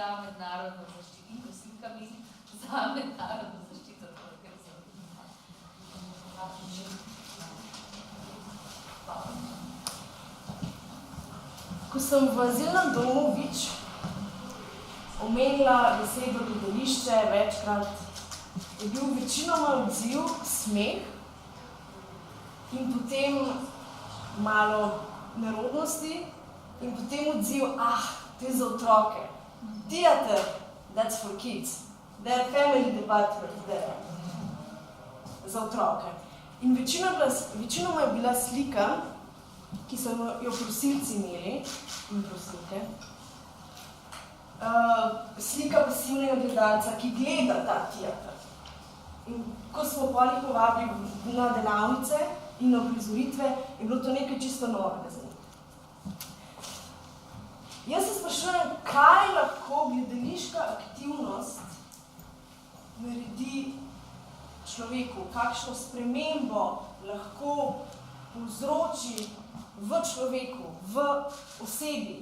za mednarodno zaščito in prosilkami za mednarodno zaščito. Ko sem v azilnem domu Vič omenila besedo gledališče večkrat, je bil večinoma odziv smeh in potem malo nerodnosti in potem odziv, to je za otroke. Theater, that's for kids. There are family departments there. Za otroke. In večinoma je bila slika, ki so jo prosilci imeli in prosilke, slika pasivnega gledalca, ki gleda ta teater. In ko smo polih povabili na delavnice in na prizoritve, je bilo to nekaj čisto novega za njih. Jaz se sprašujem, kaj lahko gledališka aktivnost naredi človeku, kakšno spremembo lahko povzroči v človeku, v osebi.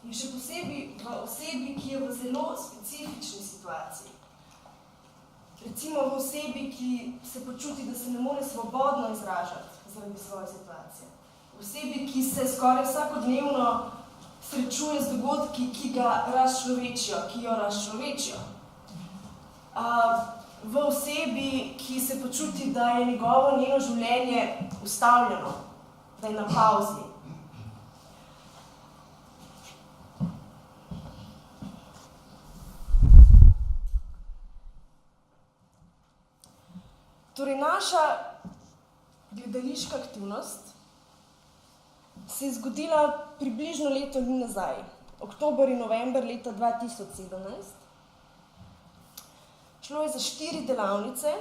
In še posebej v osebi, ki je v zelo specifični situaciji. Recimo v osebi, ki se počuti, da se ne more svobodno izražati zaradi svoje situacije. V osebi, ki se skoraj vsakodnevno srečuje z dogodki, ki ga razčlovečijo, ki jo razčlovečijo. V osebi, ki se počuti, da je njeno življenje ustavljeno, da je na pauzi. Torej, naša gledališka aktivnost se je zgodila približno leto dni nazaj, oktober in november leta 2017. Šlo je za 4 delavnice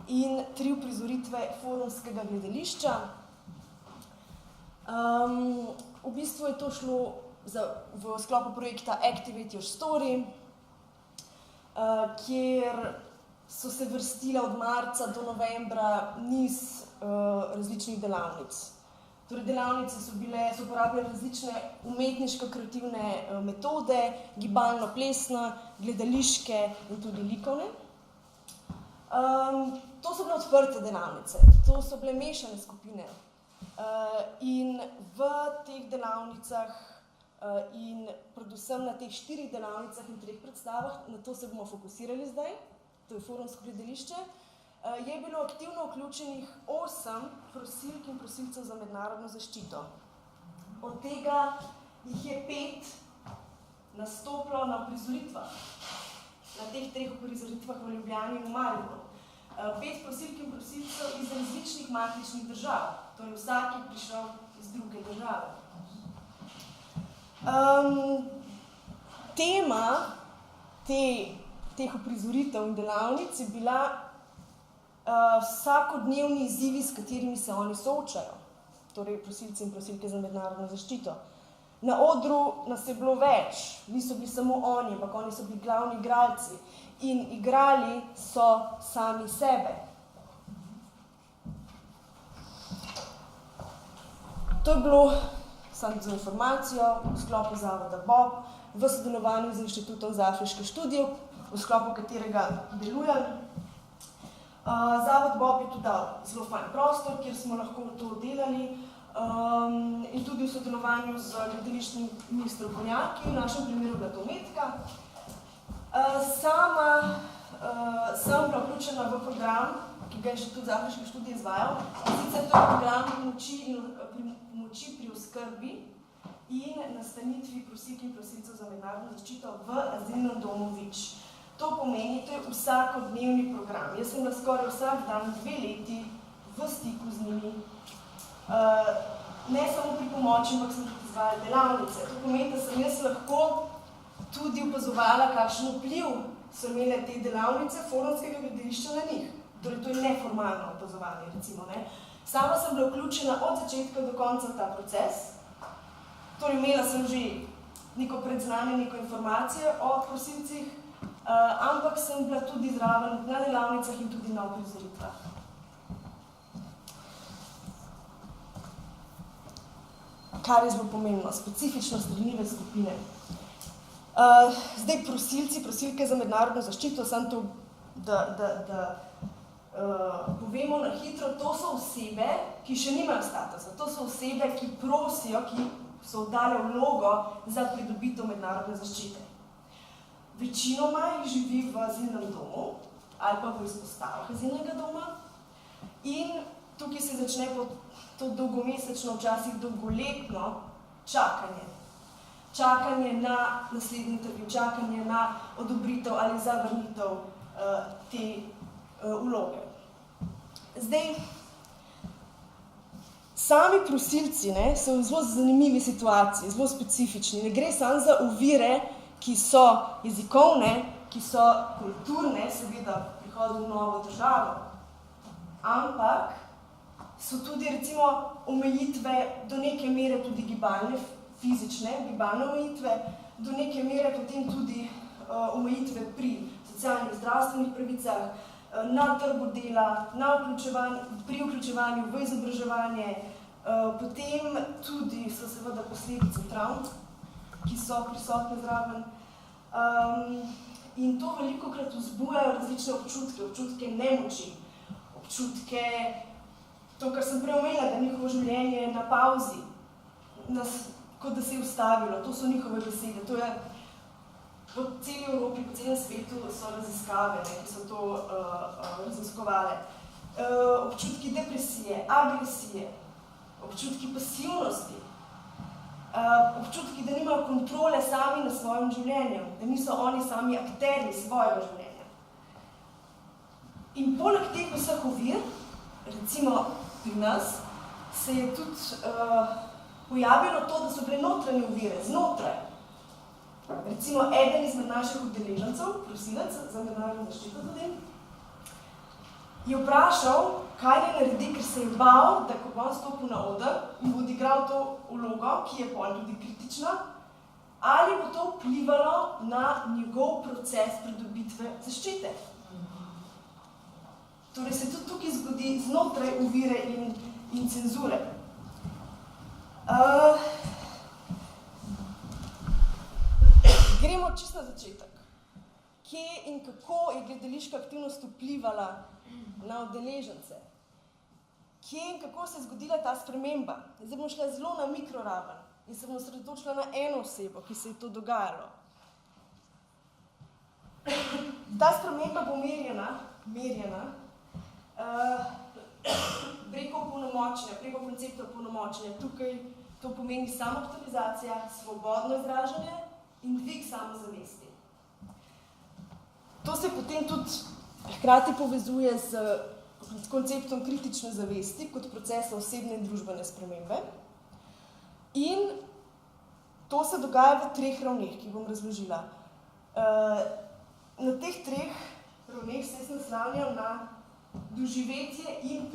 in 3 uprizoritve forumskega gledališča. V bistvu je to šlo v sklopu projekta Activate Your Story, kjer so se vrstile od marca do novembra niz različnih delavnic. Torej, delavnice so uporabljale različne umetniško-kreativne metode, gibalno-plesna, gledališke in tudi likovne. To so bile odprte delavnice, to so bile mešane skupine. In v teh delavnicah in predvsem na teh 4 delavnicah in 3 predstavah, na to se bomo fokusirali zdaj, to je forumsko gledališče, je bilo aktivno vključenih 8 prosilk in prosilcev za mednarodno zaščito. Od tega jih je 5 nastopilo na uprizoritvah, na teh 3 uprizoritvah v Ljubljani in v Mariboru. 5 prosilk in prosilcev iz različnih matičnih držav, torej vsak je prišel iz druge države. Tema teh uprizoritev in delavnic je bila vsakodnevni izzivi, s katerimi se oni soočajo, torej prosilci in prosilke za mednarodno zaščito. Na odru nas je bilo več, niso bili samo oni, ampak oni so bili glavni igralci in igrali so sami sebe. To je bilo, samo za informacijo, v sklopu Zavoda Bob, v sodelovanju z Inštitutom za afriške študije, v sklopu katerega delujem. Zavod Bob je tudi dal zelo fajn prostor, kjer smo lahko to delali in tudi v sodelovanju z gledališčnimi strokovnjaki, v našem primeru bila to Metka. Sama sem bila vključena v program, ki ga je Inštitut za afriške študije izvajal. Sicer to je program pomoči pri oskrbi in nastanitvi prosilk in prosilcev za mednarodno zaščito v azilnem domu Vič. To pomeni, to je vsakodnevni program. Jaz sem bila skoraj vsak dan 2 leti v stiku z njimi. Ne samo pri pomoči, ampak sem tudi izvajala delavnice. To pomeni, da sem jaz lahko tudi opazovala, kakšen vpliv so imele te delavnice forumskega gledališča na njih. Torej, to je neformalno opazovanje, recimo. Sama sem bila vključena od začetka do konca v ta proces. Torej, imela sem že neko predznanje, neko informacije o prosilcih, ampak sem bila tudi zraven na delavnicah in tudi na uprizoritvah. Kar je zelo pomembno, specifičnost ranljive skupine. Zdaj prosilci, prosilke za mednarodno zaščito, samo to, da povemo na hitro, to so osebe, ki še nimajo statusa, to so osebe, ki prosijo, ki so oddale vlogo za pridobitev mednarodne zaščite. Večinoma jih živi v azilnem domu ali pa v izpostavah azilnega doma in tukaj se začne to dolgomesečno, včasih dolgoletno čakanje. Čakanje na naslednji intervju, čakanje na odobritev ali zavrnitev te vloge. Zdaj, sami prosilci so v zelo zanimivi situaciji, zelo specifični. Ne gre samo za ovire, ki so jezikovne, ki so kulturne, seveda prihodu v novo državo, ampak so tudi recimo omejitve do neke mere tudi gibalne, fizične, gibalne omejitve, do neke mere potem tudi omejitve pri socialnih zdravstvenih pravicah, na trgu dela, pri vključevanju v izobraževanje, potem tudi so seveda posledice travm, ki so prisotne zraven. In to velikokrat vzbujajo različne občutke nemoči, občutke, to, kar sem prej omenila, da njihovo življenje je na pauzi, kot da se je ustavilo, to so njihove besede, to je po celi Evropi, po celem svetu so raziskave, ki so to raziskovale. Občutki depresije, agresije, občutki pasivnosti, občutki, da nimajo kontrole sami nad svojim življenjem, da niso oni sami akterji svojega življenja. In poleg teh vseh ovir, recimo pri nas, se je tudi pojavilo to, da so bile notranje ovire, znotraj. Recimo, eden izmed naših udeležencev, prosilec za mednarodno zaščito tudi, je vprašal, kaj naj naredi, ker se je bal, da ko bo on stopil na oder in bo odigral to vlogo, ki je pol tudi kritična, ali bo to vplivalo na njegov proces pridobitve zaščite. Torej se tudi tukaj zgodi znotraj ovire in cenzure. Gremo čisto na začetek. Kje in kako je gledališka aktivnost vplivala na udeležence? Kje in kako se je zgodila ta sprememba? Zdaj bom šla zelo na mikroraven in se bom osredotočila na eno osebo, ki se je to dogajalo. Ta sprememba bo merjena preko opolnomočenja, preko koncepta opolnomočenja. Tukaj to pomeni samoaktualizacija, svobodno izražanje in dvig samozavesti. To se potem tudi hkrati povezuje s konceptom kritične zavesti kot procesa osebne in družbene spremembe. In to se dogaja v 3 ravneh, ki bom razložila. Na teh 3 ravneh se jaz naslavljam na doživetje in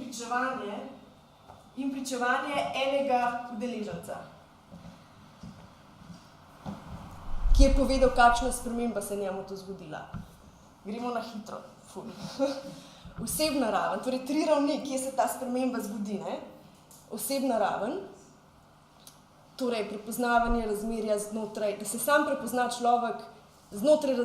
pričevanje enega udeleženca, ki je povedal, kakšna sprememba se njemu to zgodila. Gremo na hitro. Osebna raven, torej 3 ravni, kje se ta sprememba zgodi. Osebna raven, torej prepoznavanje razmerja znotraj, da se sam prepozna človek znotraj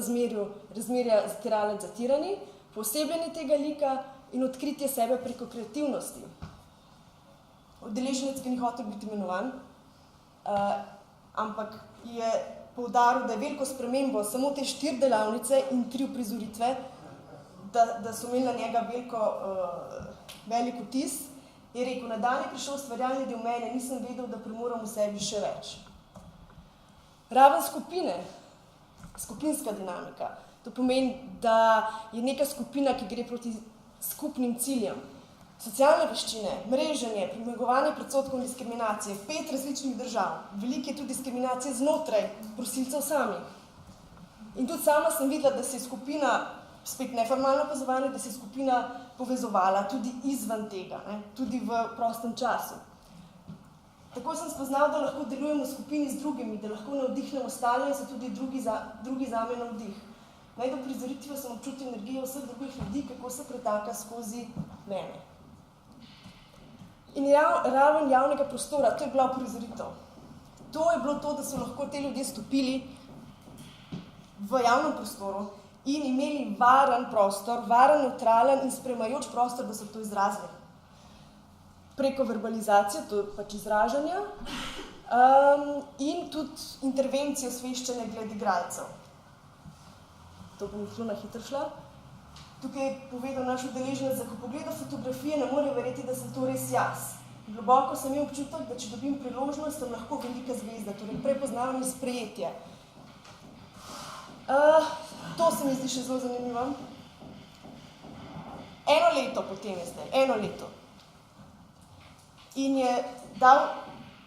razmerja zatiralec-zatirani, posebljanje tega lika in odkritje sebe preko kreativnosti. Udeleženec, ki ni hotel biti imenovan, ampak je poudaril, da je veliko spremembo samo te 4 delavnice in 3 uprizoritve, da so imeli na njega velik vtis, je rekel, na dan je prišel ustvarjalni del mene, nisem vedel, da premoram v sebi še več. Raven skupine, skupinska dinamika, to pomeni, da je neka skupina, ki gre proti skupnim ciljem. Socialne veščine, mreženje, premagovanje predsodkov in diskriminacije, 5 različnih držav, veliko je tudi diskriminacije znotraj prosilcev samih. In tudi sama sem videla, da se je skupina, spet neformalno opazovanje, da se je skupina povezovala tudi izven tega, tudi v prostem času. Tako sem spoznala, da lahko delujemo v skupini z drugimi, da lahko navdihnemo ostale in so tudi drugi zame navdih. Naj do prizoritve sem občutil energijo vseh drugih ljudi, kako se pretaka skozi mene. In raven javnega prostora, to je bila uprizoritev. To je bilo to, da so lahko te ljudje stopili v javnem prostoru in imeli varen prostor, varen, neutralen in sprejemajoč prostor, da so to izrazili. Preko verbalizacije, to je pač izražanja, in tudi intervencijo osveščanja glede igralcev. To bom zelo na hitro šla. Tukaj je povedal naš udeleženec, da ko pogleda fotografije, ne more verjeti, da sem to res jaz. Globoko sem imel občutek, da če dobim priložnost, sem lahko velika zvezda, torej prepoznavanje sprejetje. To se mi zdi še zelo zanimivo. Eno leto potem je zdaj, eno leto. In je dal,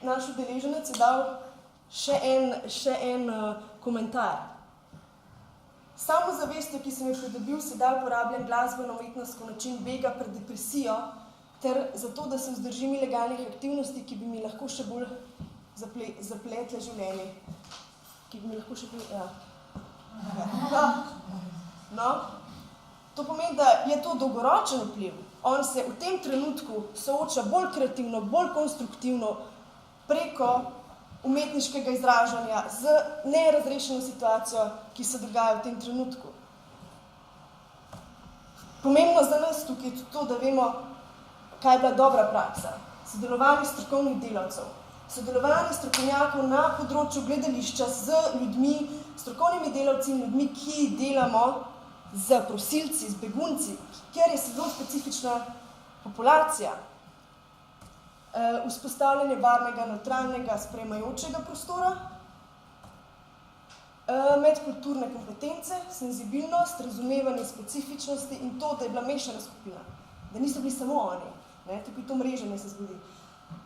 naš udeleženec je dal še en komentar. Samo zavestjo, ki sem jo pridobil, sedaj uporabljam glasbeno-umetnostko način bega pred depresijo, ter zato, da se vzdržim ilegalnih aktivnosti, ki bi mi lahko še bolj zapletle življenje. Ki bi mi lahko še bolj... No, to pomeni, da je to dolgoročen vpliv. On se v tem trenutku sooča bolj kreativno, bolj konstruktivno preko umetniškega izražanja z nerazrešeno situacijo, ki se dogaja v tem trenutku. Pomembno za nas tukaj je tudi to, da vemo, kaj je bila dobra praksa. Sodelovanje strokovnih delavcev, sodelovanje strokovnjakov na področju gledališča z ljudmi, strokovnimi delavci in ljudmi, ki delamo z prosilci, z begunci, kjer je zelo specifična populacija. Vzpostavljanje varnega, neutralnega, sprejemajočega prostora, medkulturne kompetence, senzibilnost, razumevanje specifičnosti in to, da je bila mešana skupina, da niso bili samo oni, tako to mreženje se zgodi.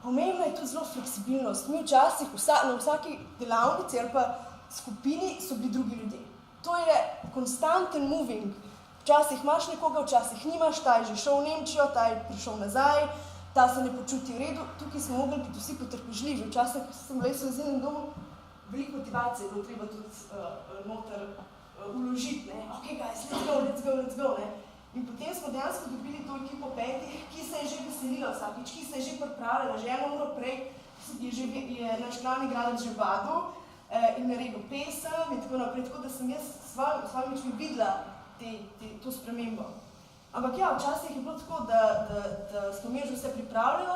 Pomembna je tudi zelo fleksibilnost. Mi včasih na vsaki delavnici ali pa skupini so bili drugi ljudje. To je konstanten moving. Včasih imaš nekoga, včasih nimaš, ta je že šel v Nemčijo, ta je prišel nazaj, ta se ne počuti v redu, tukaj smo mogli biti vsi potrpežljivi. Včasih sem bila v azilnem domu, veliko motivacije je bilo treba tudi noter vložiti, ok guys, let's go. In potem smo dejansko dobili to ekipo petih, ki se je že veselila vsakič, ki se je že pripravljala, že eno uro prej je naš glavni igralec že vadil in naredil pesem in tako naprej, tako da sem jaz s svojimi očmi videla to spremembo. Ampak ja, včasih je bilo tako, da smo imeli že vse pripravljeno,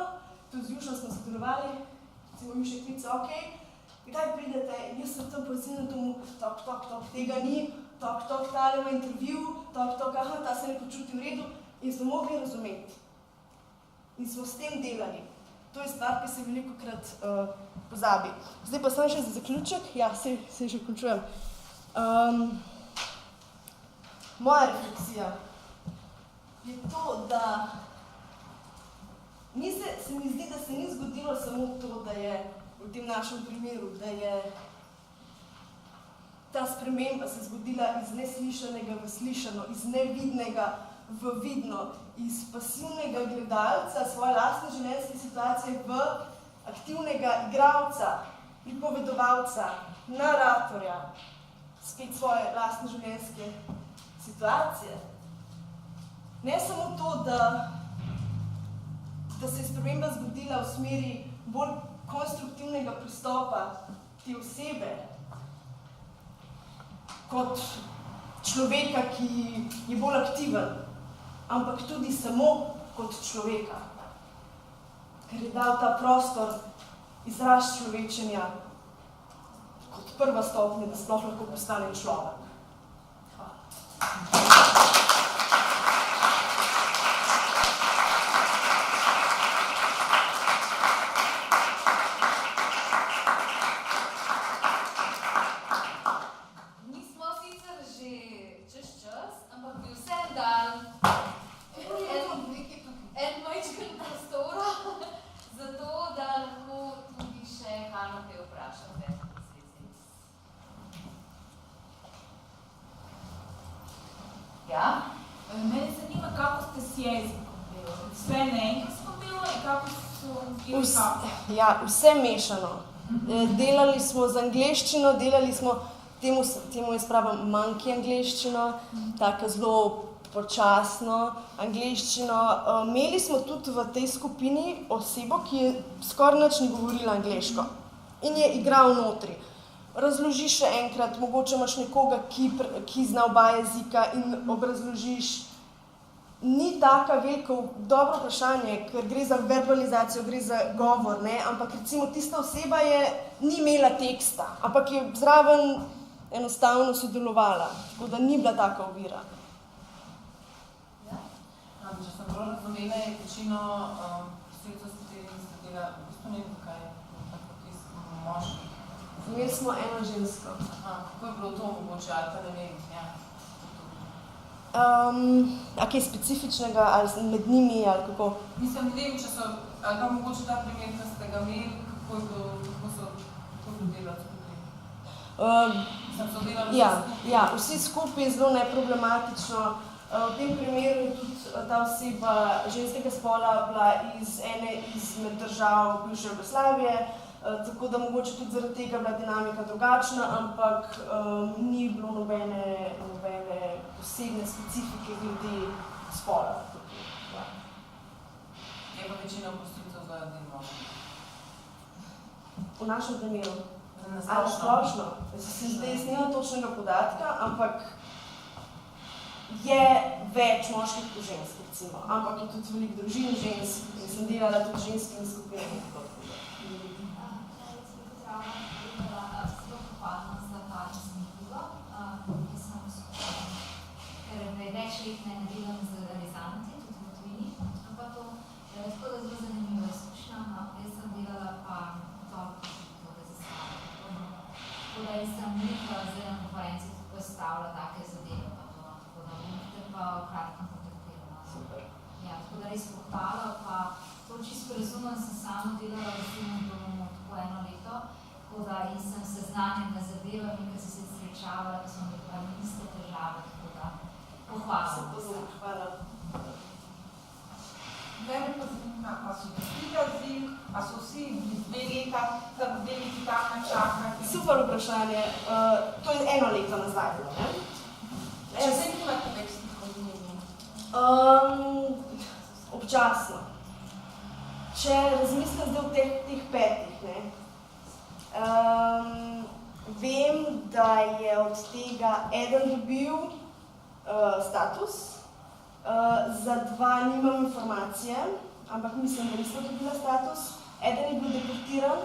tudi z Jušem smo sodelovali, recimo Juše klica, ok, kdaj pridete, in jaz sem tam po azilnem domu, tok, tega ni, tok, tale v intervju, tok, aha, ta se ne počuti v redu, in smo mogli razumeti. In smo s tem delali. To je stvar, ki se velikokrat pozabi. Zdaj pa sem še za zaključek, ja, se že končujem. Moja refleksija je to, da se mi zdi, da se ni zgodilo samo to, da je v tem našem primeru, da je ta sprememba se zgodila iz neslišanega v slišano, iz nevidnega v vidno, iz pasivnega gledalca svoje lastne življenjske situacije v aktivnega igralca, pripovedovalca, naratorja, spet svoje lastne življenjske situacije. Ne samo to, da se je sprememba zgodila v smeri bolj konstruktivnega pristopa te osebe kot človeka, ki je bolj aktiven, ampak tudi samo kot človeka, ker je dal ta prostor izraz človečenja kot prva stopnja, da sploh lahko postane človek. Hvala. Mene zanima, kako ste s jezikom delali. Vse naenkrat smo delali, kako so Ja, vse mešano. Delali smo z angleščino, delali smo, temu jaz pravim manjki angleščino, tako zelo počasno angleščino. Imeli smo tudi v tej skupini osebo, ki je skoraj nič ni govorila angleško in je igral notri. razložiš še enkrat, mogoče imaš nekoga, ki zna oba jezika in obrazložiš. Ni taka velika, dobro vprašanje, ker gre za verbalizacijo, gre za govor, ne? Ampak recimo tista oseba ni imela teksta, ampak je zraven enostavno sodelovala, tako da ni bila taka ovira. Če sem prav razumela, je večino prosilcev, s katerimi ste delali, v bistvu ne vem, kaj je tako tis moških. Imeli smo eno žensko. Kako je bilo to mogoče, ali pa ne vem, ja. A kaj specifičnega, ali med njimi, ali kako? Mislim, ne vem, če so, ali pa mogoče ta primer, ki ste ga imeli, kako je bilo, kako so delali skupaj? Ja, vsi skupaj je zelo neproblematično. V tem primeru je tudi ta oseba ženskega spola bila iz ene izmed držav bivše Jugoslavije, tako da mogoče tudi zaradi tega bila dinamika drugačna, ampak ni bilo nobene posebne specifike glede spola. Je pa večina prosilcev za delo? V našem primeru? Na splošno. Zdaj nimam točnega podatka, ampak je več moških kot žensk, recimo. Ampak je tudi veliko družin žensk in sem delala tudi ženskimi skupinami. Več let ne delam z rezanti, tudi v tujini, ampak to je tako da zelo zanimiva izkušnja. Jaz sem delala pa toliko raziskave. Tako da jaz sem nekaj zdaj na konferenci tudi postavila take zadeve, pa to, tako da bomo pa v kratkem kontaktirala. Super. Ja, tako da res pohvala, pa to čisto razumem, sem samo delala recimo tako 1 leto, tako da in sem seznanjena z zadevami, ki sem se srečavala, ki smo mi pa iste težave, tako da pohvala. Hvala. Mene pa zanima, a so vsi azil, a so vsi 2 leta zabili tam na čakati? Super vprašanje. To je 1 leto nazaj, ne? Če se nimate več stikov z njimi? Občasno. Če razmislim zdaj o teh 5, ne? Vem, da je od tega eden dobil status, za 2 nimam informacije, ampak mislim, da nista dobila status. Eden je bil deportiran,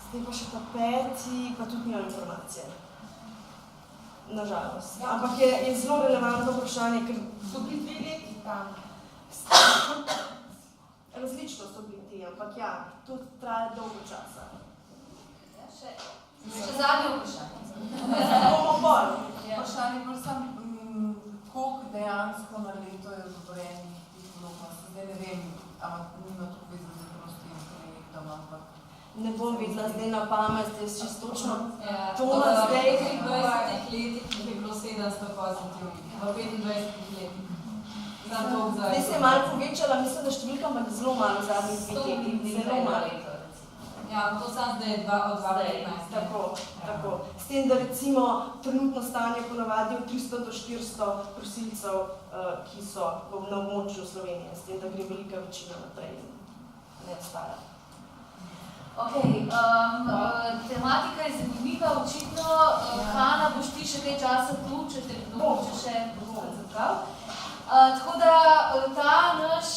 zdaj pa še ta 5, pa tudi nimam informacije. Nažalost. Ampak je zelo relevantno vprašanje, ker So bili 2 leti tam? Različno so bili ti, ampak ja, to traja dolgo časa. Še zadnje vprašanje. Bomo bolj. Vprašanje je sam, koliko dejansko na leto je odobrenih tih vlognosti. Zdaj ne vem, ampak nima to veze z prostim projektom, ampak... Ne bom videla zdaj na pamet, jaz čisto točno. To na zdaj... V 20 letih je bilo 700 pozitivnih, v 25 letih. Zdaj se je malo povečala, mislim, da številka, ampak zelo malo v zadnjih 5 letih. Zelo malo. Ja, to sam zdaj je od 2015. Tako. S tem, da recimo trenutno stanje ponavadi od 300 do 400 prosilcev, ki so na območju Slovenije, s tem, da gre velika večina naprej in ne ostaja. Tematika je zanimiva, očitno. Hana, boš ti še kaj časa tu, če te mogoče še zaprav. Tako da ta naš